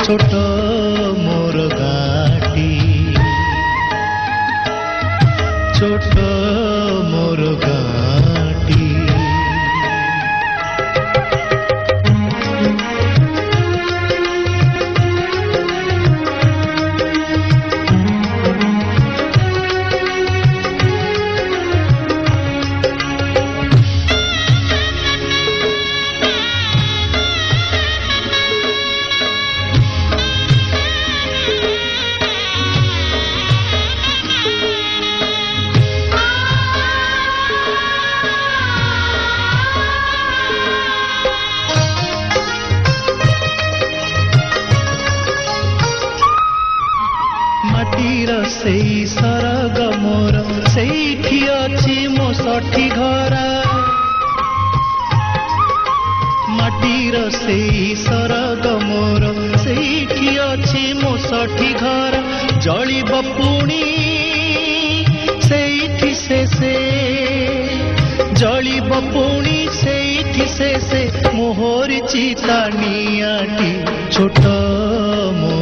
छोट मोर गाटी छोट मोर गाटी सेई सरग मोर सेठी अछि मो सठी घर माटीर सेई सरग मोर सेठी अछि मो सठी घर जलिब पुणी सेठी से जलिब पुणी सेठी से मोहर चिता नियाटी छोट मोर